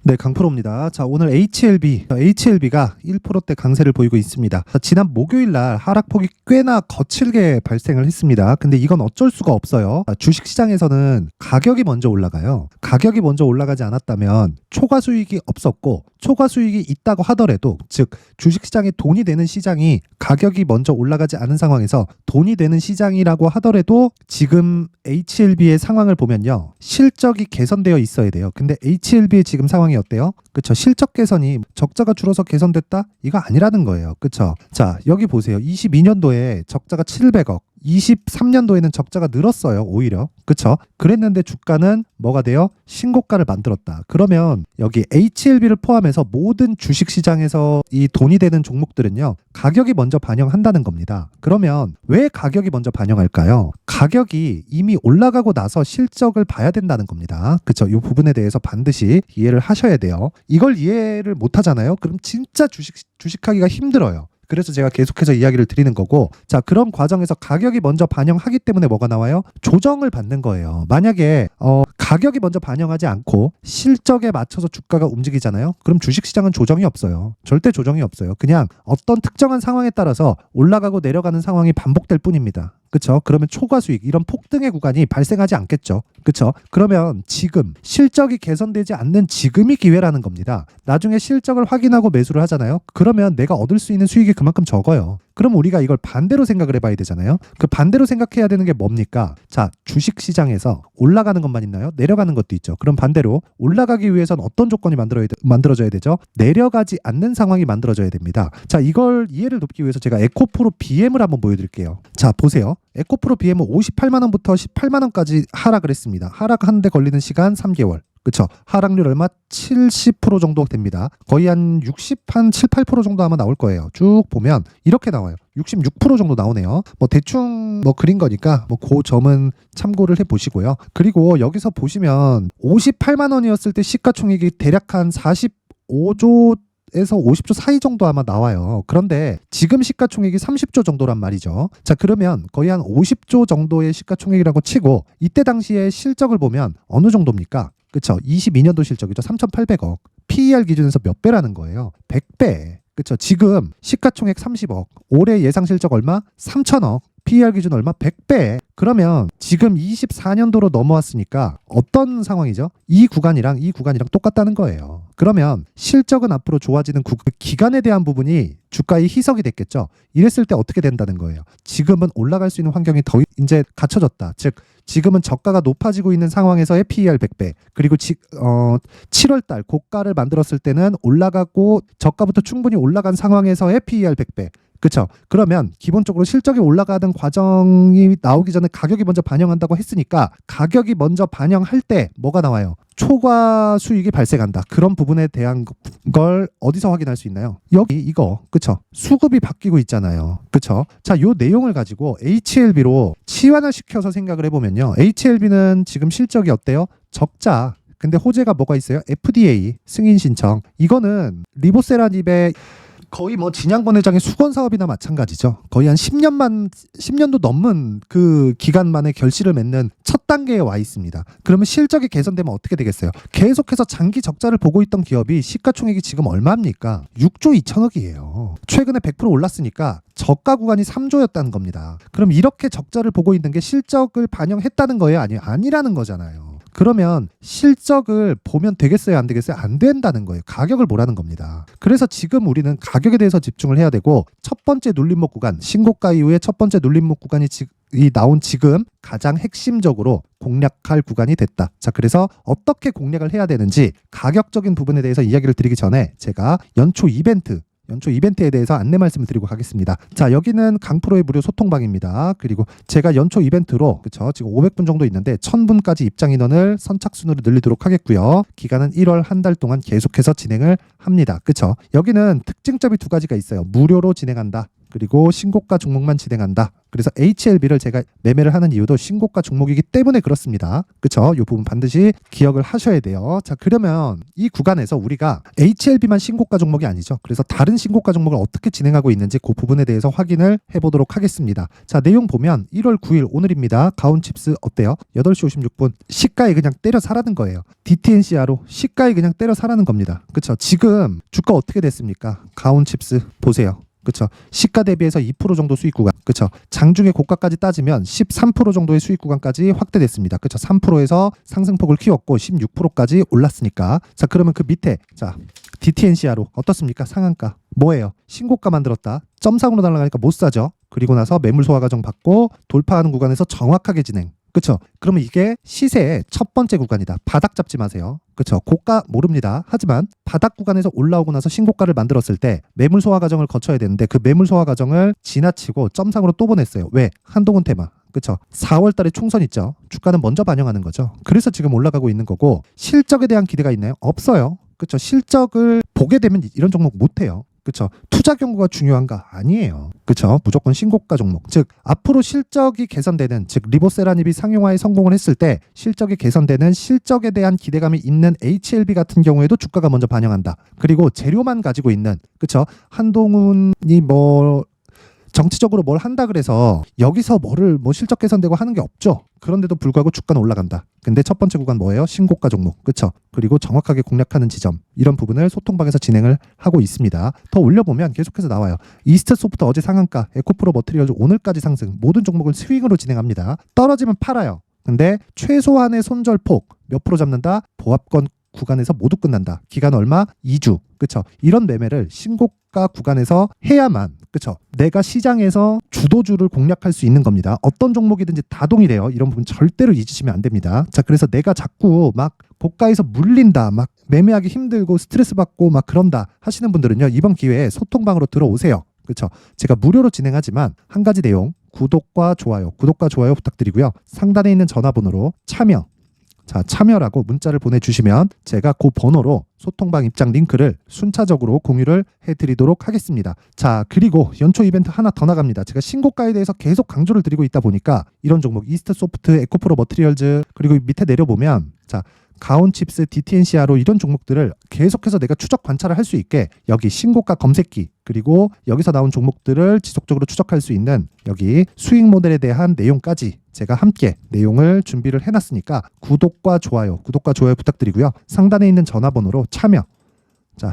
네, 강프로입니다. 자, 오늘 HLB가 1%대 강세를 보이고 있습니다. 자, 지난 목요일 날 하락폭이 꽤나 거칠게 발생을 했습니다. 근데 이건 어쩔 수가 없어요. 주식시장에서는 가격이 먼저 올라가요. 가격이 먼저 올라가지 않았다면 초과 수익이 없었고, 초과 수익이 있다고 하더라도, 즉 주식시장에 돈이 되는 시장이 가격이 먼저 올라가지 않은 상황에서 돈이 되는 시장이라고 하더라도 지금 HLB의 상황을 보면요, 실적이 개선되어 있어야 돼요. 근데 HLB의 지금 상황이 어때요? 그쵸? 실적 개선이 적자가 줄어서 개선됐다? 이거 아니라는 거예요. 그쵸? 자, 여기 보세요. 22년도에 적자가 700억, 23년도에는 적자가 늘었어요. 오히려. 그쵸? 그랬는데 주가는 뭐가 돼요? 신고가를 만들었다. 그러면 여기 HLB를 포함해서 모든 주식시장에서 이 돈이 되는 종목들은요, 가격이 먼저 반영한다는 겁니다. 그러면 왜 가격이 먼저 반영할까요? 가격이 이미 올라가고 나서 실적을 봐야 된다는 겁니다. 그쵸? 이 부분에 대해서 반드시 이해를 하셔야 돼요. 이걸 이해를 못 하잖아요? 그럼 진짜 주식하기가 힘들어요. 그래서 제가 계속해서 이야기를 드리는 거고, 자, 그런 과정에서 가격이 먼저 반영하기 때문에 뭐가 나와요? 조정을 받는 거예요. 만약에 가격이 먼저 반영하지 않고 실적에 맞춰서 주가가 움직이잖아요. 그럼 주식시장은 조정이 없어요. 절대 조정이 없어요. 그냥 어떤 특정한 상황에 따라서 올라가고 내려가는 상황이 반복될 뿐입니다. 그쵸? 그러면 초과 수익, 이런 폭등의 구간이 발생하지 않겠죠. 그쵸? 그러면 지금 실적이 개선되지 않는 지금이 기회라는 겁니다. 나중에 실적을 확인하고 매수를 하잖아요. 그러면 내가 얻을 수 있는 수익이 그만큼 적어요. 그럼 우리가 이걸 반대로 생각을 해봐야 되잖아요. 그 반대로 생각해야 되는 게 뭡니까? 자, 주식시장에서 올라가는 것만 있나요? 내려가는 것도 있죠. 그럼 반대로 올라가기 위해선 어떤 조건이 만들어져야 되죠? 내려가지 않는 상황이 만들어져야 됩니다. 자, 이걸 이해를 돕기 위해서 제가 에코프로 BM을 한번 보여드릴게요. 자, 보세요. 에코프로 BM은 58만원부터 18만원까지 하락을 했습니다. 하락하는데 걸리는 시간 3개월. 그쵸? 하락률 얼마? 70% 정도 됩니다. 거의 한 7, 8% 정도 아마 나올 거예요. 쭉 보면 이렇게 나와요. 66% 정도 나오네요. 뭐 대충 그린 거니까 그 점은 참고를 해 보시고요. 그리고 여기서 보시면 58만 원이었을 때 시가총액이 대략 한 45조 에서 50조 사이 정도 아마 나와요. 그런데 지금 시가총액이 30조 정도란 말이죠. 자, 그러면 거의 한 50조 정도의 시가총액이라고 치고, 이때 당시에 실적을 보면 어느 정도입니까? 그쵸? 22년도 실적이죠. 3,800억. PER 기준에서 몇 배라는 거예요? 100배. 그쵸? 지금 시가총액 30억. 올해 예상 실적 얼마? 3,000억. PER 기준 얼마? 100배. 그러면 지금 24년도로 넘어왔으니까 어떤 상황이죠? 이 구간이랑 똑같다는 거예요. 그러면 실적은 앞으로 좋아지는 기간에 대한 부분이 주가의 희석이 됐겠죠. 이랬을 때 어떻게 된다는 거예요? 지금은 올라갈 수 있는 환경이 더 이제 갖춰졌다. 즉 지금은 저가가 높아지고 있는 상황에서의 PER 100배. 그리고 7월달 고가를 만들었을 때는 올라가고 저가부터 충분히 올라간 상황에서의 PER 100배. 그렇죠. 그러면 기본적으로 실적이 올라가는 과정이 나오기 전에 가격이 먼저 반영한다고 했으니까, 가격이 먼저 반영할 때 뭐가 나와요? 초과 수익이 발생한다. 그런 부분에 대한 걸 어디서 확인할 수 있나요? 여기 이거. 그쵸? 수급이 바뀌고 있잖아요. 그쵸? 자, 요 내용을 가지고 HLB로 치환화시켜서 생각을 해보면요, HLB는 지금 실적이 어때요? 적자. 근데 호재가 뭐가 있어요? FDA 승인 신청. 이거는 리보세라닙의 거의 진양권 회장의 수건 사업이나 마찬가지죠. 거의 한 10년도 넘은 그 기간 만에 결실을 맺는 첫 단계에 와 있습니다. 그러면 실적이 개선되면 어떻게 되겠어요? 계속해서 장기 적자를 보고 있던 기업이 시가총액이 지금 얼마입니까? 6조 2천억이에요. 최근에 100% 올랐으니까 저가 구간이 3조였다는 겁니다. 그럼 이렇게 적자를 보고 있는 게 실적을 반영했다는 거예요? 아니라는 거잖아요. 그러면 실적을 보면 되겠어요? 안 되겠어요? 안 된다는 거예요. 가격을 보라는 겁니다. 그래서 지금 우리는 가격에 대해서 집중을 해야 되고, 첫 번째 눌림목 구간, 신고가 이후에 첫 번째 눌림목 구간이 나온 지금 가장 핵심적으로 공략할 구간이 됐다. 자, 그래서 어떻게 공략을 해야 되는지 가격적인 부분에 대해서 이야기를 드리기 전에 제가 연초 이벤트에 대해서 안내 말씀을 드리고 가겠습니다. 자, 여기는 강프로의 무료 소통방입니다. 그리고 제가 연초 이벤트로, 그쵸? 지금 500분 정도 있는데 1000분까지 입장 인원을 선착순으로 늘리도록 하겠고요. 기간은 1월 한 달 동안 계속해서 진행을 합니다. 그쵸? 여기는 특징점이 두 가지가 있어요. 무료로 진행한다. 그리고 신고가 종목만 진행한다. 그래서 HLB를 제가 매매를 하는 이유도 신고가 종목이기 때문에 그렇습니다. 그쵸? 이 부분 반드시 기억을 하셔야 돼요. 자, 그러면 이 구간에서 우리가 HLB만 신고가 종목이 아니죠. 그래서 다른 신고가 종목을 어떻게 진행하고 있는지 그 부분에 대해서 확인을 해보도록 하겠습니다. 자, 내용 보면 1월 9일 오늘입니다. 가온칩스 어때요? 8시 56분 시가에 그냥 때려 사라는 거예요. DTNCR로 시가에 그냥 때려 사라는 겁니다. 그쵸? 지금 주가 어떻게 됐습니까? 가온칩스 보세요. 그쵸? 시가 대비해서 2% 정도 수익 구간. 그쵸? 장중에 고가까지 따지면 13% 정도의 수익 구간까지 확대됐습니다. 그쵸? 3%에서 상승폭을 키웠고 16%까지 올랐으니까. 자, 그러면 그 밑에 자, DTNCR로 어떻습니까? 상한가. 뭐예요? 신고가 만들었다. 점상으로 날아가니까 못 사죠. 그리고 나서 매물 소화 과정 받고 돌파하는 구간에서 정확하게 진행. 그쵸? 그러면 이게 시세의 첫 번째 구간이다. 바닥 잡지 마세요. 그쵸? 고가 모릅니다. 하지만 바닥 구간에서 올라오고 나서 신고가를 만들었을 때 매물 소화 과정을 거쳐야 되는데 그 매물 소화 과정을 지나치고 점상으로 또 보냈어요. 왜? 한동훈 테마. 그쵸? 4월 달에 총선 있죠. 주가는 먼저 반영하는 거죠. 그래서 지금 올라가고 있는 거고 실적에 대한 기대가 있나요? 없어요. 그쵸? 실적을 보게 되면 이런 종목 못 해요. 그쵸? 투자 경고가 중요한가? 아니에요. 그쵸? 무조건 신고가 종목. 즉 앞으로 실적이 개선되는, 즉 리보세라닙이 상용화에 성공을 했을 때 실적이 개선되는, 실적에 대한 기대감이 있는 HLB 같은 경우에도 주가가 먼저 반영한다. 그리고 재료만 가지고 있는, 그쵸? 한동훈이 뭐 정치적으로 뭘 한다 그래서 여기서 뭐를 실적 개선되고 하는 게 없죠. 그런데도 불구하고 주가는 올라간다. 근데 첫 번째 구간 뭐예요? 신고가 종목. 그쵸? 그리고 정확하게 공략하는 지점. 이런 부분을 소통방에서 진행을 하고 있습니다. 더 올려보면 계속해서 나와요. 이스트 소프트 어제 상한가, 에코프로 머트리얼즈 오늘까지 상승. 모든 종목을 스윙으로 진행합니다. 떨어지면 팔아요. 근데 최소한의 손절폭 몇 프로 잡는다? 보합권 구간에서 모두 끝난다. 기간 얼마? 2주. 그쵸? 이런 매매를 신고가 구간에서 해야만, 그쵸? 내가 시장에서 주도주를 공략할 수 있는 겁니다. 어떤 종목이든지 다 동일해요. 이런 부분 절대로 잊으시면 안 됩니다. 자, 그래서 내가 자꾸 막 고가에서 물린다, 막 매매하기 힘들고 스트레스 받고 막 그런다 하시는 분들은요, 이번 기회에 소통방으로 들어오세요. 그쵸? 제가 무료로 진행하지만 한 가지 내용, 구독과 좋아요 부탁드리고요. 상단에 있는 전화번호로 참여라고 문자를 보내주시면 제가 그 번호로 소통방 입장 링크를 순차적으로 공유를 해드리도록 하겠습니다. 자, 그리고 연초 이벤트 하나 더 나갑니다. 제가 신고가에 대해서 계속 강조를 드리고 있다 보니까 이런 종목 이스트 소프트, 에코프로 머트리얼즈, 그리고 밑에 내려보면 자, 가온칩스, DTNCR로 이런 종목들을 계속해서 내가 추적 관찰을 할 수 있게 여기 신고가 검색기, 그리고 여기서 나온 종목들을 지속적으로 추적할 수 있는 여기 수익 모델에 대한 내용까지 제가 함께 내용을 준비를 해놨으니까 구독과 좋아요 부탁드리고요. 상단에 있는 전화번호로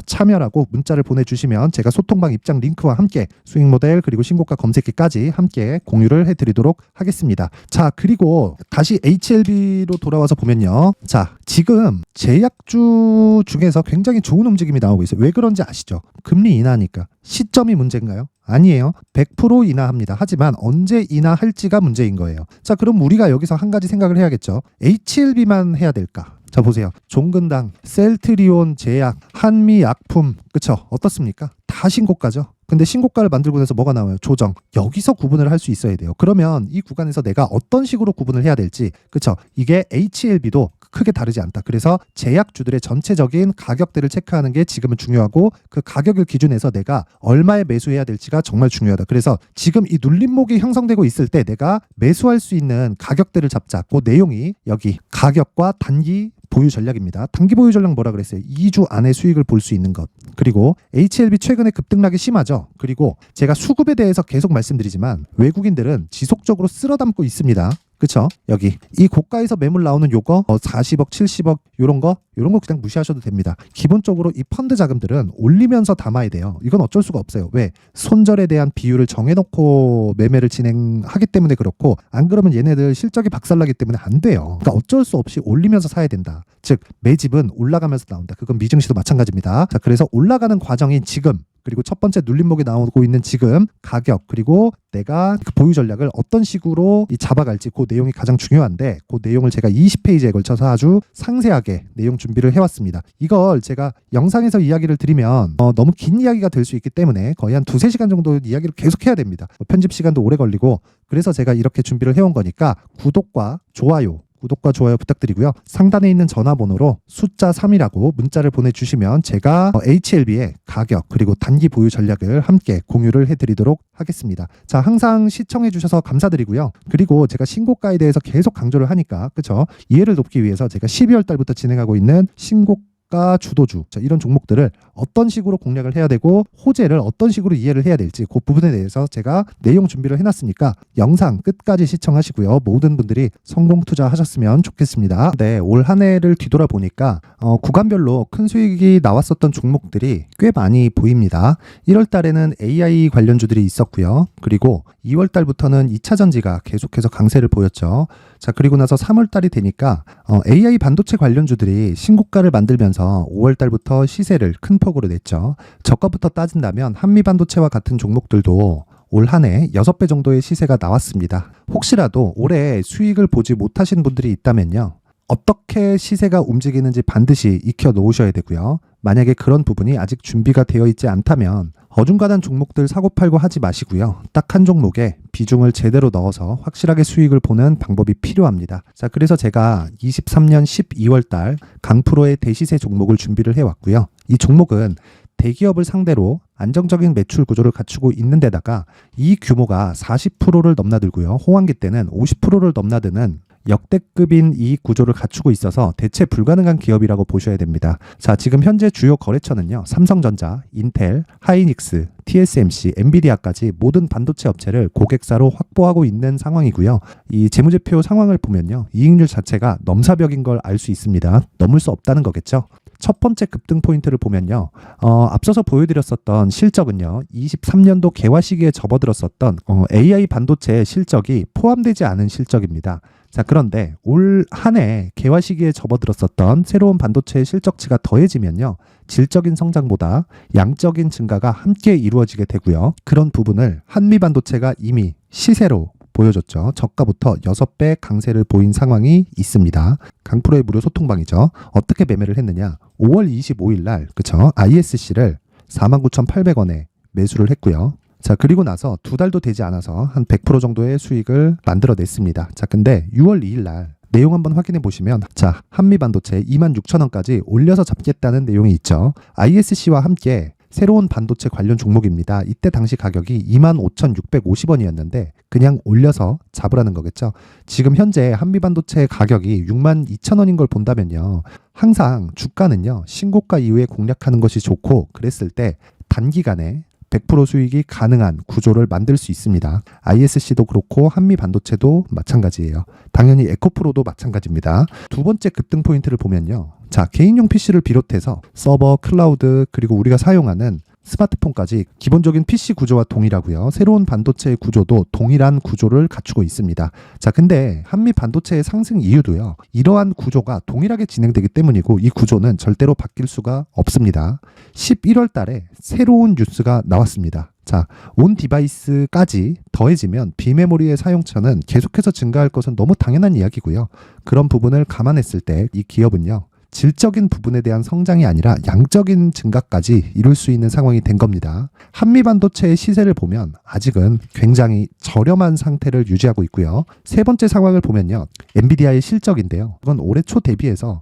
참여라고 문자를 보내주시면 제가 소통방 입장 링크와 함께 수익 모델 그리고 신고가 검색기까지 함께 공유를 해드리도록 하겠습니다. 자, 그리고 다시 HLB로 돌아와서 보면요. 자, 지금 제약주 중에서 굉장히 좋은 움직임이 나오고 있어요. 왜 그런지 아시죠? 금리 인하니까. 시점이 문제인가요? 아니에요. 100% 인하합니다. 하지만 언제 인하할지가 문제인 거예요. 자, 그럼 우리가 여기서 한 가지 생각을 해야겠죠. HLB만 해야 될까? 자, 보세요. 종근당, 셀트리온 제약, 한미약품, 그쵸? 어떻습니까? 다 신고가죠. 근데 신고가를 만들고 나서 뭐가 나와요? 조정. 여기서 구분을 할 수 있어야 돼요. 그러면 이 구간에서 내가 어떤 식으로 구분을 해야 될지, 그쵸? 이게 HLB도 크게 다르지 않다. 그래서 제약주들의 전체적인 가격대를 체크하는 게 지금은 중요하고 그 가격을 기준해서 내가 얼마에 매수해야 될지가 정말 중요하다. 그래서 지금 이 눌림목이 형성되고 있을 때 내가 매수할 수 있는 가격대를 잡자. 그 내용이 여기 가격과 단기 보유 전략입니다. 단기 보유 전략 뭐라 그랬어요? 2주 안에 수익을 볼 수 있는 것. 그리고 HLB 최근에 급등락이 심하죠. 그리고 제가 수급에 대해서 계속 말씀드리지만 외국인들은 지속적으로 쓸어 담고 있습니다. 그쵸? 여기 이 고가에서 매물 나오는 요거 40억 70억 요런 거 그냥 무시하셔도 됩니다. 기본적으로 이 펀드 자금들은 올리면서 담아야 돼요. 이건 어쩔 수가 없어요. 왜? 손절에 대한 비율을 정해놓고 매매를 진행하기 때문에 그렇고, 안 그러면 얘네들 실적이 박살나기 때문에 안 돼요. 그러니까 어쩔 수 없이 올리면서 사야 된다. 즉 매집은 올라가면서 나온다. 그건 미증시도 마찬가지입니다. 자, 그래서 올라가는 과정인 지금, 그리고 첫 번째 눌림목이 나오고 있는 지금 가격, 그리고 내가 그 보유 전략을 어떤 식으로 잡아갈지 그 내용이 가장 중요한데, 그 내용을 제가 20페이지에 걸쳐서 아주 상세하게 내용 준비를 해왔습니다. 이걸 제가 영상에서 이야기를 드리면 너무 긴 이야기가 될 수 있기 때문에 거의 한 2-3시간 정도 이야기를 계속 해야 됩니다. 편집 시간도 오래 걸리고, 그래서 제가 이렇게 준비를 해온 거니까 구독과 좋아요 구독과 좋아요 부탁드리고요. 상단에 있는 전화번호로 숫자 3이라고 문자를 보내주시면 제가 HLB의 가격 그리고 단기 보유 전략을 함께 공유를 해드리도록 하겠습니다. 자, 항상 시청해주셔서 감사드리고요. 그리고 제가 신고가에 대해서 계속 강조를 하니까 그쵸? 이해를 돕기 위해서 제가 12월 달부터 진행하고 있는 신고가 주도주 이런 종목들을 어떤 식으로 공략을 해야 되고 호재를 어떤 식으로 이해를 해야 될지 그 부분에 대해서 제가 내용 준비를 해놨으니까 영상 끝까지 시청하시고요. 모든 분들이 성공 투자하셨으면 좋겠습니다. 네, 올 한 해를 뒤돌아보니까 구간별로 큰 수익이 나왔었던 종목들이 꽤 많이 보입니다. 1월 달에는 AI 관련주들이 있었고요. 그리고 2월 달부터는 2차 전지가 계속해서 강세를 보였죠. 자, 그리고 나서 3월 달이 되니까 AI 반도체 관련주들이 신고가를 만들면서 5월 달부터 시세를 큰 폭으로 냈죠. 저가부터 따진다면 한미 반도체와 같은 종목들도 올 한 해 6배 정도의 시세가 나왔습니다. 혹시라도 올해 수익을 보지 못하신 분들이 있다면요. 어떻게 시세가 움직이는지 반드시 익혀 놓으셔야 되고요. 만약에 그런 부분이 아직 준비가 되어 있지 않다면 어중간한 종목들 사고팔고 하지 마시고요. 딱 한 종목에 비중을 제대로 넣어서 확실하게 수익을 보는 방법이 필요합니다. 자, 그래서 제가 23년 12월 달 강프로의 대시세 종목을 준비를 해왔고요. 이 종목은 대기업을 상대로 안정적인 매출 구조를 갖추고 있는 데다가 이 규모가 40%를 넘나들고요. 호황기 때는 50%를 넘나드는 역대급인 이익 구조를 갖추고 있어서 대체 불가능한 기업이라고 보셔야 됩니다. 자, 지금 현재 주요 거래처는요. 삼성전자, 인텔, 하이닉스, TSMC, 엔비디아까지 모든 반도체 업체를 고객사로 확보하고 있는 상황이고요. 이 재무제표 상황을 보면요. 이익률 자체가 넘사벽인 걸 알 수 있습니다. 넘을 수 없다는 거겠죠. 첫 번째 급등 포인트를 보면요. 앞서서 보여드렸었던 실적은요. 23년도 개화 시기에 접어들었었던 AI 반도체의 실적이 포함되지 않은 실적입니다. 자, 그런데 올 한 해 개화 시기에 접어들었었던 새로운 반도체의 실적치가 더해지면요. 질적인 성장보다 양적인 증가가 함께 이루어지게 되고요. 그런 부분을 한미 반도체가 이미 시세로 보여줬죠. 저가부터 6배 강세를 보인 상황이 있습니다. 강프로의 무료 소통방이죠. 어떻게 매매를 했느냐. 5월 25일 날 그쵸? ISC를 49,800원에 매수를 했고요. 자, 그리고 나서 2달도 되지 않아서 한 100% 정도의 수익을 만들어냈습니다. 자, 근데 6월 2일 날 내용 한번 확인해 보시면 자, 한미반도체 26,000원까지 올려서 잡겠다는 내용이 있죠. ISC와 함께 새로운 반도체 관련 종목입니다. 이때 당시 가격이 25,650원이었는데 그냥 올려서 잡으라는 거겠죠. 지금 현재 한미반도체 가격이 62,000원인 걸 본다면요. 항상 주가는요. 신고가 이후에 공략하는 것이 좋고 그랬을 때 단기간에 100% 수익이 가능한 구조를 만들 수 있습니다. ISC도 그렇고 한미 반도체도 마찬가지예요. 당연히 에코프로도 마찬가지입니다. 두 번째 급등 포인트를 보면요. 자, 개인용 PC를 비롯해서 서버, 클라우드, 그리고 우리가 사용하는 스마트폰까지 기본적인 PC 구조와 동일하고요. 새로운 반도체의 구조도 동일한 구조를 갖추고 있습니다. 자, 근데 한미 반도체의 상승 이유도요. 이러한 구조가 동일하게 진행되기 때문이고 이 구조는 절대로 바뀔 수가 없습니다. 11월 달에 새로운 뉴스가 나왔습니다. 자, 온 디바이스까지 더해지면 비메모리의 사용처는 계속해서 증가할 것은 너무 당연한 이야기고요. 그런 부분을 감안했을 때 이 기업은요. 질적인 부분에 대한 성장이 아니라 양적인 증가까지 이룰 수 있는 상황이 된 겁니다. 한미 반도체의 시세를 보면 아직은 굉장히 저렴한 상태를 유지하고 있고요. 세 번째 상황을 보면요. 엔비디아의 실적인데요. 그건 올해 초 대비해서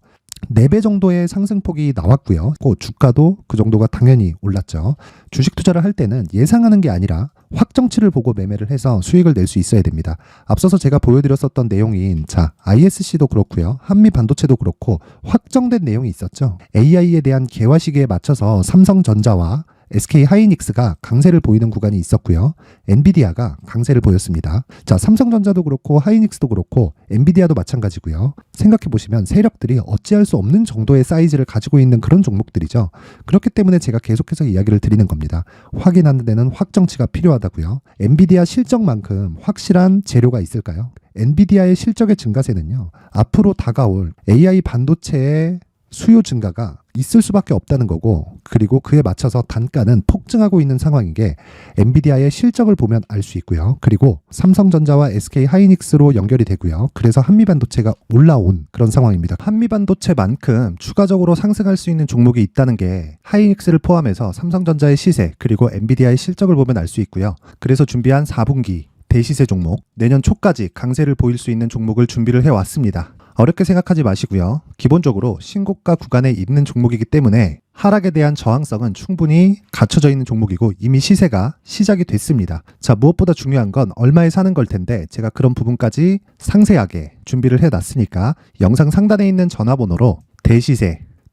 4배 정도의 상승폭이 나왔고요. 주가도 그 정도가 당연히 올랐죠. 주식 투자를 할 때는 예상하는 게 아니라 확정치를 보고 매매를 해서 수익을 낼 수 있어야 됩니다. 앞서서 제가 보여드렸었던 내용인 자, ISC도 그렇고요. 한미 반도체도 그렇고 확정된 내용이 있었죠. AI에 대한 개화 시기에 맞춰서 삼성전자와 SK 하이닉스가 강세를 보이는 구간이 있었고요. 엔비디아가 강세를 보였습니다. 자, 삼성전자도 그렇고 하이닉스도 그렇고 엔비디아도 마찬가지고요. 생각해 보시면 세력들이 어찌할 수 없는 정도의 사이즈를 가지고 있는 그런 종목들이죠. 그렇기 때문에 제가 계속해서 이야기를 드리는 겁니다. 확인하는 데는 확정치가 필요하다고요. 엔비디아 실적만큼 확실한 재료가 있을까요? 엔비디아의 실적의 증가세는요. 앞으로 다가올 AI 반도체의 수요 증가가 있을 수밖에 없다는 거고 그리고 그에 맞춰서 단가는 폭증하고 있는 상황인 게 엔비디아의 실적을 보면 알 수 있고요. 그리고 삼성전자와 SK 하이닉스로 연결이 되고요. 그래서 한미반도체가 올라온 그런 상황입니다. 한미반도체만큼 추가적으로 상승할 수 있는 종목이 있다는 게 하이닉스를 포함해서 삼성전자의 시세 그리고 엔비디아의 실적을 보면 알 수 있고요. 그래서 준비한 4분기 대시세 종목 내년 초까지 강세를 보일 수 있는 종목을 준비를 해왔습니다. 어렵게 생각하지 마시고요. 기본적으로 신고가 구간에 있는 종목이기 때문에 하락에 대한 저항성은 충분히 갖춰져 있는 종목이고 이미 시세가 시작이 됐습니다. 자, 무엇보다 중요한 건 얼마에 사는 걸 텐데 제가 그런 부분까지 상세하게 준비를 해놨으니까 영상 상단에 있는 전화번호로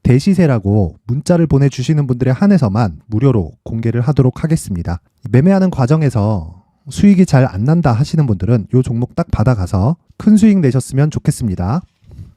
대시세라고 문자를 보내주시는 분들에 한해서만 무료로 공개를 하도록 하겠습니다. 매매하는 과정에서 수익이 잘 안 난다 하시는 분들은 이 종목 딱 받아가서 큰 수익 내셨으면 좋겠습니다.